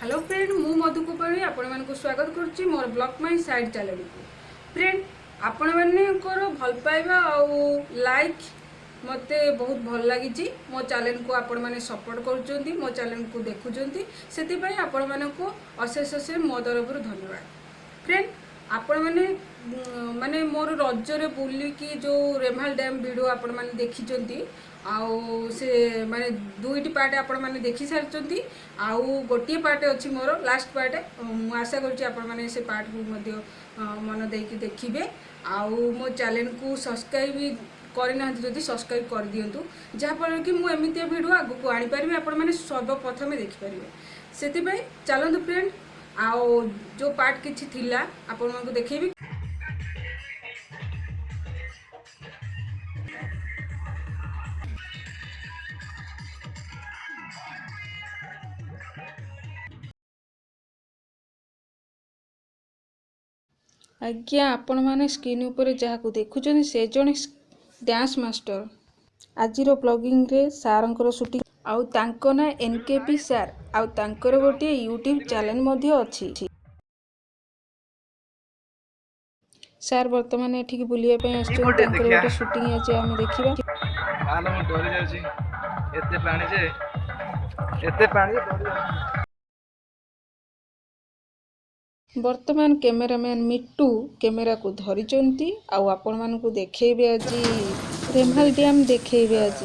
Hello friend मु मधुकुपाणी आपण मानक स्वागत करुच्ची मोर ब्लॉग माई साइड चैनल को। फ्रेंड आपण मानकर भल पाइबा आउ लाइक मते बहुत भल लगी। मो चैनल को आपण माने सपोर्ट करुचंती, मो चैनल को देखुचंती, सेति पई आपण मानक अशेष अशेष मो तरफ धन्यवाद। फ्रेंड आपण माने माने मोर रजरे बुलिकी जो रेमाल डैम वीडियो आपण माने देखिचंती आउ से माने दुईटी पार्ट आपण माने देखि सारचंती आउ गोटे पार्ट अछि मोर लास्ट पार्ट। मु आशा करूची आपण माने से पार्ट को मध्य मन देकी देखिबे आउ मो चैनल को सब्सक्राइब करना जदि सब्सक्राइब कर दियंतु जहाँफल कि मुझे एमती भिडियो आगू आनी पारि आपण मैंने सर्वप्रथमे देखिपारे से चलतु फ्रेंड आउ जो पार्ट किछि थिला आपण मानकु देखैबी। आज्ञा आपण माने स्क्रीन ऊपर जहाँ देखुं से जड़े डांस मास्टर आजिर ब्लॉगिंग रे सारंकर शूटिंग आउ तांको ना एनकेपी सार आउ तांकर गोटे यूट्यूब चैनल मध्य अछि। सार वर्तमान एठिक बुलिया पय आछन तांकर गोटे शूटिंग आज हम देखिबा। हाल म डरि जाउछी एते पानी जे एते पानी डरि जाउछी। वर्तमान कैमरामैन मिट्टू कैमेरा को धरिचंती आउ आपण मानकु देखैबे आज रेमाल डैम देखैबे आज।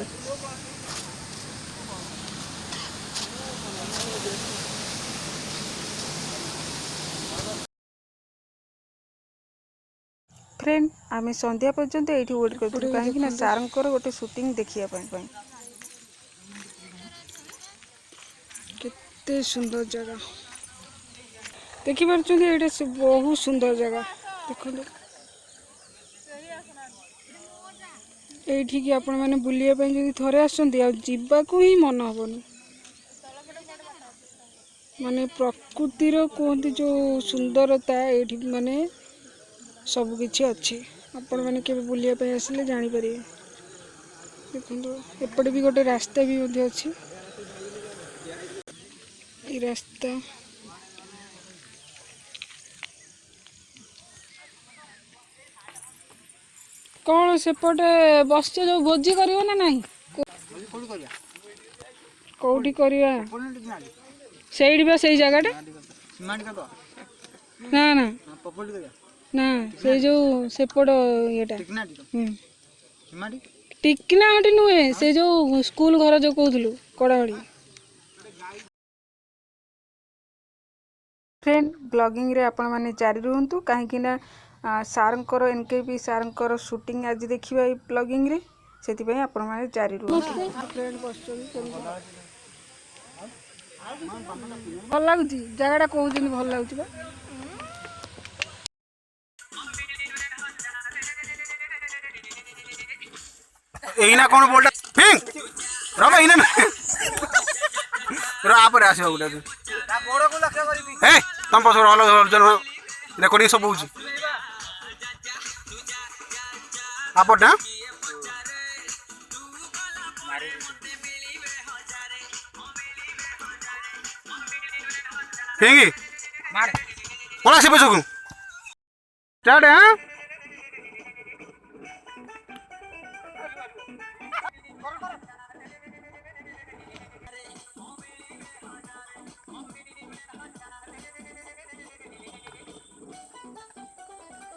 फ्रेंड आमे संध्या पर्यंत एठी वेट करथु काहे ना सारंकर गोटे शूटिंग देखिया पई। केते सुंदर जगह देखि पारछन एटा से बहुत सुंदर जगह देखो एठी कि आपण माने बुलिया पई जदि थरे आछंती आ जिबा को ही मन होबनी। माने प्रकृति रो कोहंती जो सुंदरता एठी माने सब किछि अछि। आपण माने के बुलिया पई आसिले जानि परिबे। देखंतु एपटे भी गोटे रास्ता भी मध्ये अछि। ई रास्ता कौन सेपटे बस जो भोजी करियो ना नहीं कौटी करिया सेइडी बा सेई जगहटा ना ना ना से जो सेपट येटा टिकना हटी नुहे से जो स्कूल घर जो कहथलु कड़ाहड़ी। फ्रेंड ब्लॉगिंग रे आपण माने जारी रहंतु काहे ना सारंकर एनकेपी सारंकर शूटिंग आज देखिबा ई ब्लॉगिंग रे सेति पई आपण माने जारी रहंतु। फ्रेंड भल लागुची जगहटा कहउछन भल लागुची बा। एइना कोन बोलटा फिंग रबा इना रो आप रे आसे उडा ता बड़ को लक्ष्य करिबी हे तम पसर हल जन रेकॉर्डिंग सब होउची आपटा फिंगी मार कोला से बसकु स्टार्ट हां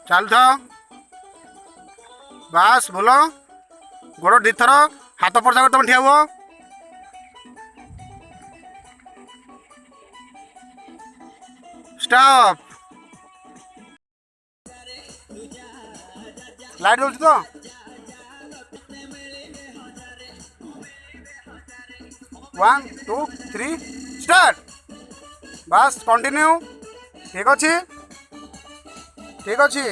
चल था बस बोलो गोड़ दी थर हाथ परसा कर तुम ठिया हुआ स्टॉप लाइट जलती तो 1 2 3 स्टार्ट बस कंटिन्यू ठीक अच्छे ठीक अच्छे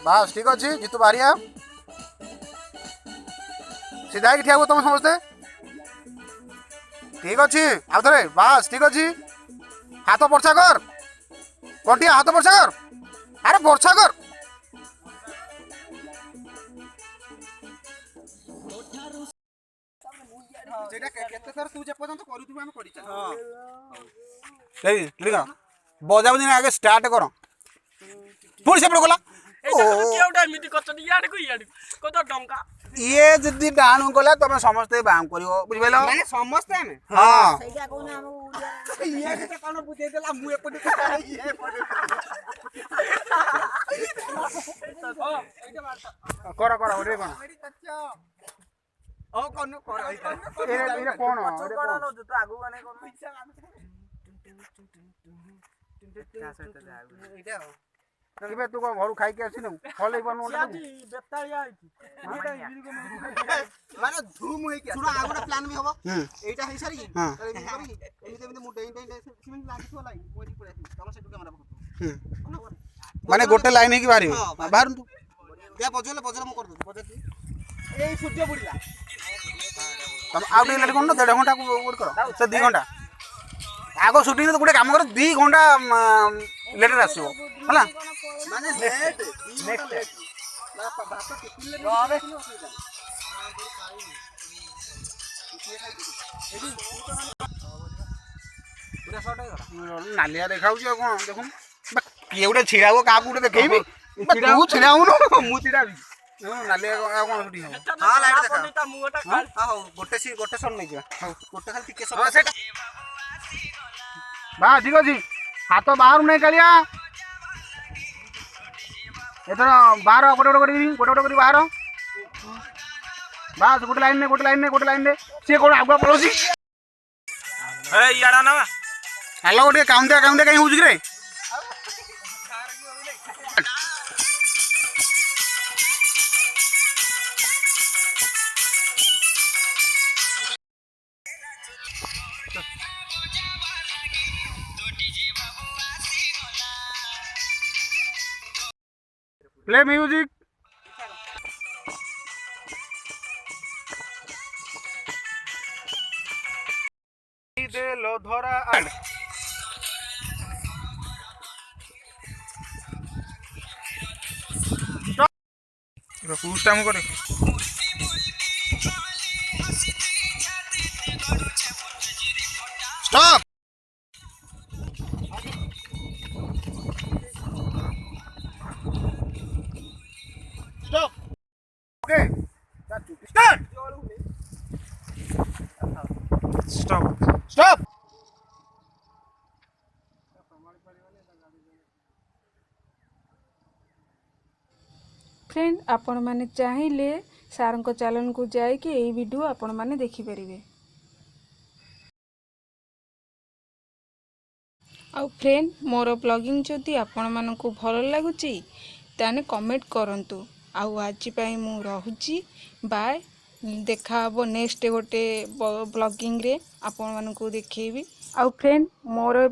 बस ठीक अच्छे जीतू बाहरिया सीधा ठिया हुआ तुम समझते ठीक अच्छे आउ थे बस ठीक अच्छे हाथ वर्षा कर कंटिया हाथ वर्षा कर अरे वर्षा कर ସେଇଟା କେତେ ଥର ତୁ ଯେ ପର୍ଯ୍ୟନ୍ତ କରୁଥିବୁ ଆମେ କରିଚା এই লিখা বজাও দিন আগে স্টার্ট কর পুଣି ସେପଟେ ଗଲା ଇଏ ଯଦି ଡାଣୁ ଗଲା ତମେ ସମସ୍ତେ ବାମ କରିବ ବୁଝିପାରିଲ ମାନେ ସମସ୍ତେ ଆମେ ହଁ ସେଇଟା କହୁନା ଆମକୁ ଓଡ଼ିଆ ଇଏ କେତେ କଣ ବୁଝେଇଦେଲା ମୁଁ ଏପଟେ ଇଏ ଏପଟେ କର କର ଓରେ କଣ ଓ କନ କର ଏଇଟା କଣ ତୁ ଆଗକୁ ମାନେ କଣ କେବେ ତୁ କଣ ଘରୁ ଖାଇକି ଆସିନୁ ଫଲେଇ ବନୁ ମାନେ ଧୁମ ହେଇକି ଶୁଣ ଆଉ ଗୋଟେ ପ୍ଲାନ୍ ବି ହବ ଏଇଟା ହେଇ ସାରି ଏମିତି କରିକି ଏମିତି ମୁଁ ଡେଇଁ ଡେଇଁ ସେମିତି ଲାଗିଥିବ ଲାଇନ୍ ମୁଁ ଏଠି ପଳେଇ ଆସିବି ତମ ସେଠୁ କ୍ୟାମେରା ପକଉଥିବ ମାନେ ଗୋଟେ ଲାଇନ ହେଇକି ବାହାରିବ ବାହାରନ୍ତୁ ଯା ବଜେଇଲେ ମୁଁ କରିଦଉଛି ବଜେଇ ଏଇ ସୂର୍ଯ୍ୟ ବୁଡ଼ିଲା ତମେ ଆଉ ଟିକେ ଲେଟ୍ କରୁନ 1.5 ଘଣ୍ଟା ୱେଟ୍ କର ସେ 2 ଘଣ୍ଟା ଆଗ ସୁଟିଂ ଗୋଟେ କାମ କର 2 ଘଣ୍ଟା ଲେଟ୍ରେ ଆସିବ ହେଲା ମାନେ ଲେଟ୍ ଭାତ ଟିଫିନରେ ନାଲିଆ ଦେଖାଉଛି ଆଉ କଣ ଦେଖୁନ କିଏ ଗୋଟେ ଛିଡ଼ା ହବ କାହାକୁ ଗୋଟେ ଦେଖେଇବି ତୁ ଛିଡ଼ା ହଉନୁ ମୁଁ ଛିଡ଼ା ହେବି ନାଲିଆ ଆଉ କଣ ସୁଟିଂ ହବ ହଁ ଲାଇଟ୍ ଦେଖା ହଉ ଗୋଟେ ସଟ୍ ନେଇଯିବା ହଉ ଗୋଟେ ଖାଲି ଟିକେ ସେଇଟା ବା ଠିକ ଅଛି ହାତ ବାହାରୁ ନାହିଁ କାଳିଆ ଏଥର ବାହାର ଗୋଟେ କରି ବାହାର ବାସ୍ ଗୋଟେ ଲାଇନ୍ ରେ ସିଏ କଣ ଆଗୁଆ ପଳଉଛି ହ୍ୟାଲୋ ଟିକେ କାଉଁଦିଆ କାହିଁ ହଉଛି କି ରେ प्ले म्यूजिक दे लो धरा पुश टाइम करे stop Okay. Start. Stop. Stop. Friend आपण मैंने चाहिए सार चैनल को जाइए यही वीडियो आपण मैंने देखिपारे आउ फ्रेंड मोर ब्लॉगिंग जदि आपण मानक भल लगुच ताने कमेंट करंतु आउ आज पाई मु रहुची बाय देखा हबो नेक्स्ट गोटे ब्लॉगिंग रे आपण मानक देखैबी आउ फ्रेंड मोर